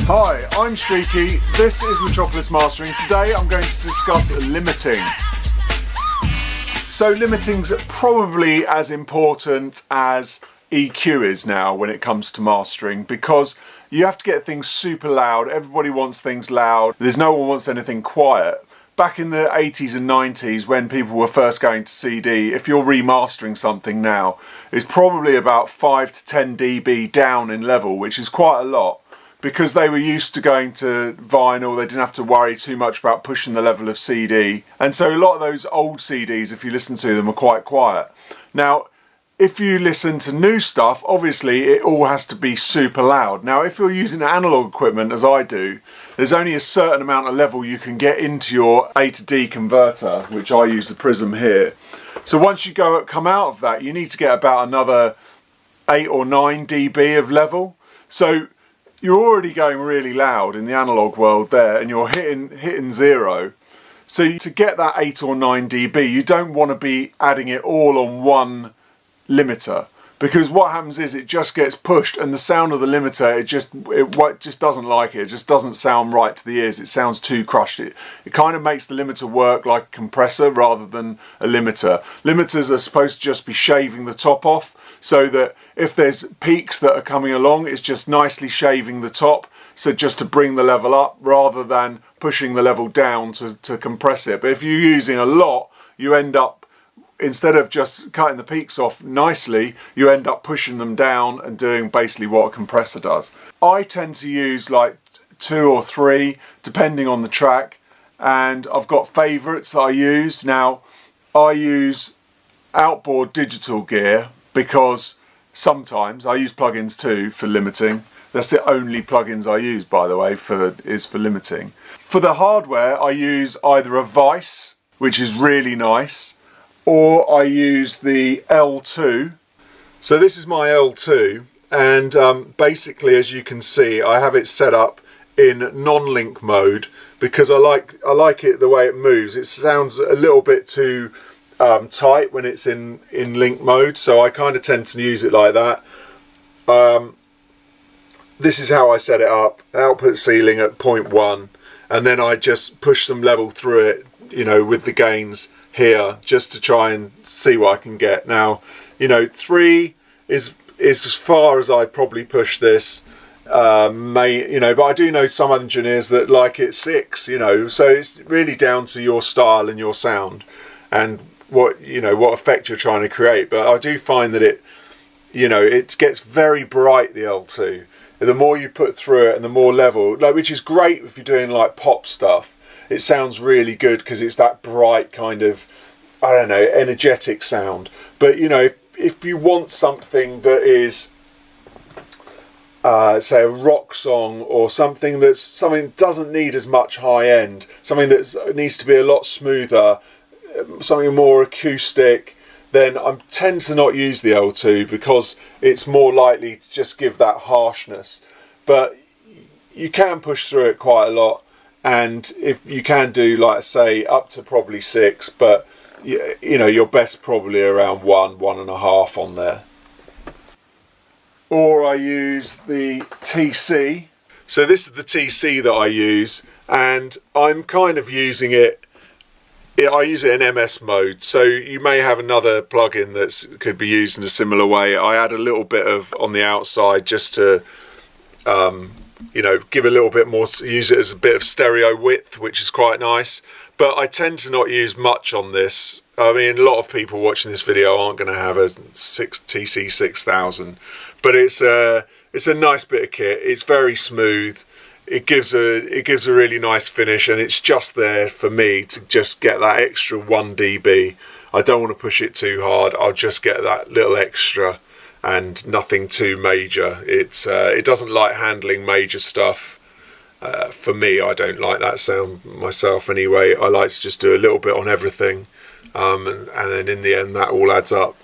Hi, I'm Streaky, this is Metropolis Mastering. Today I'm going to discuss limiting. So limiting's probably as important as EQ is now when it comes to mastering, because you have to get things super loud. Everybody wants things loud. There's no one wants anything quiet. Back in the 80s and 90s when people were first going to CD, if you're remastering something now, it's probably about 5 to 10 dB down in level, which is quite a lot. Because they were used to going to vinyl, they didn't have to worry too much about pushing the level of CD. And so a lot of those old CDs, if you listen to them, are quite quiet. Now, if you listen to new stuff, obviously it all has to be super loud. Now, if you're using analog equipment, as I do, there's only a certain amount of level you can get into your A to D converter, which I use the Prism here. So once you come out of that, you need to get about another 8 or 9 dB of level. So you're already going really loud in the analog world there, and you're hitting zero. So to get that 8 or 9 dB, you don't want to be adding it all on one limiter, because what happens is it just gets pushed, and the sound of the limiter, it just doesn't like it. It just doesn't sound right to the ears. It sounds too crushed. It kind of makes the limiter work like a compressor rather than a limiter. Limiters are supposed to just be shaving the top off, so that if there's peaks that are coming along, it's just nicely shaving the top, so just to bring the level up rather than pushing the level down to compress it. But if you're using a lot, you end up, instead of just cutting the peaks off nicely, you end up pushing them down and doing basically what a compressor does. I tend to use like 2 or 3 depending on the track, and I've got favourites that I use. Now, I use outboard digital gear because sometimes I use plugins too for limiting. That's the only plugins I use, by the way, for limiting. For the hardware, I use either a Vice, which is really nice, or I use the L2. So this is my L2, and basically, as you can see, I have it set up in non-link mode because I like it the way it moves. It sounds a little bit too tight when it's in link mode, so I kind of tend to use it like that. This is how I set it up: output ceiling at 0.1, and then I just push some level through it, you know, with the gains here, just to try and see what I can get. Now, you know, 3 is as far as I probably push this. You know, but I do know some engineers that like it 6, you know, so it's really down to your style and your sound and what effect you're trying to create. But I do find that it gets very bright, the L2. The more you put through it and the more level, like, which is great if you're doing like pop stuff. It sounds really good because it's that bright kind of, I don't know, energetic sound. But you know, if you want something that is say a rock song, or something that doesn't need as much high end, something that needs to be a lot smoother, something more acoustic, then I tend to not use the L2 because it's more likely to just give that harshness. But you can push through it quite a lot, and if you can do, like I say, up to probably 6, but you know, your best probably around 1.5 on there. Or I use the TC. So this is the TC that I use, and I'm kind of using it. I use it in MS mode, so you may have another plugin that could be used in a similar way. I add a little bit of on the outside just to, you know, give a little bit more, use it as a bit of stereo width, which is quite nice. But I tend to not use much on this. I mean, a lot of people watching this video aren't going to have a TC 6000, but it's a nice bit of kit. It's very smooth. It gives a really nice finish, and it's just there for me to just get that extra 1 dB. I don't want to push it too hard. I'll just get that little extra, and nothing too major. It doesn't like handling major stuff. For me, I don't like that sound myself anyway. I like to just do a little bit on everything, and then in the end that all adds up.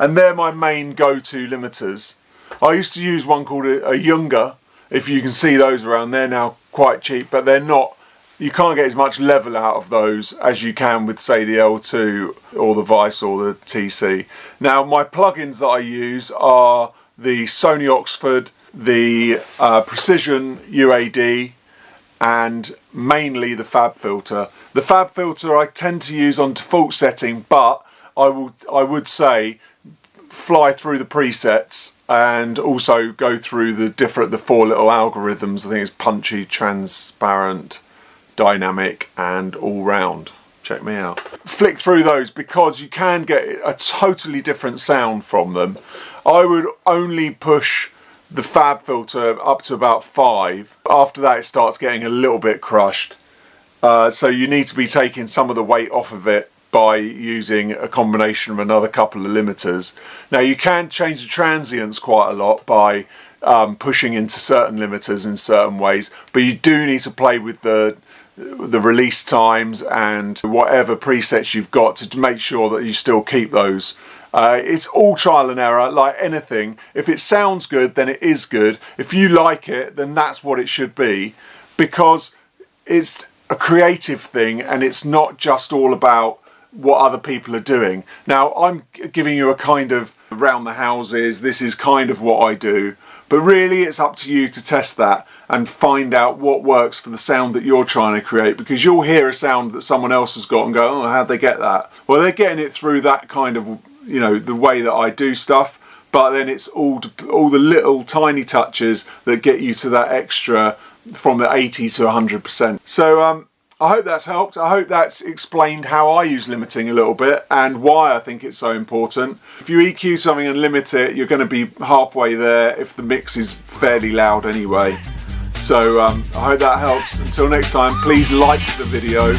And they're my main go-to limiters. I used to use one called a Younger. If you can see those around, they're now quite cheap, but they're not, you can't get as much level out of those as you can with, say, the L2 or the Vice or the TC. Now, my plugins that I use are the Sony Oxford the precision UAD, and mainly the fab filter. The fab filter I tend to use on default setting, but I would say fly through the presets and also go through the 4 little algorithms. I think it's punchy, transparent, dynamic and all round. Check me out. Flick through those because you can get a totally different sound from them. I would only push the fab filter up to about 5. After that it starts getting a little bit crushed. So you need to be taking some of the weight off of it by using a combination of another couple of limiters. Now you can change the transients quite a lot by pushing into certain limiters in certain ways, but you do need to play with the release times and whatever presets you've got to make sure that you still keep those. It's all trial and error, like anything. If it sounds good, then it is good. If you like it, then that's what it should be, because it's a creative thing and it's not just all about what other people are doing. Now, I'm giving you a kind of around the houses, this is kind of what I do, but really it's up to you to test that and find out what works for the sound that you're trying to create, because you'll hear a sound that someone else has got and go, oh, how'd they get that? Well, they're getting it through that kind of, you know, the way that I do stuff, but then it's all the little tiny touches that get you to that extra from the 80 to 100%. So I hope that's helped. I hope that's explained how I use limiting a little bit and why I think it's so important. If you EQ something and limit it, you're going to be halfway there if the mix is fairly loud anyway. So I hope that helps. Until next time, please like the video,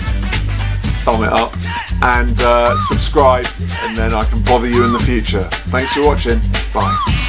thumb it up, and subscribe, and then I can bother you in the future. Thanks for watching. Bye.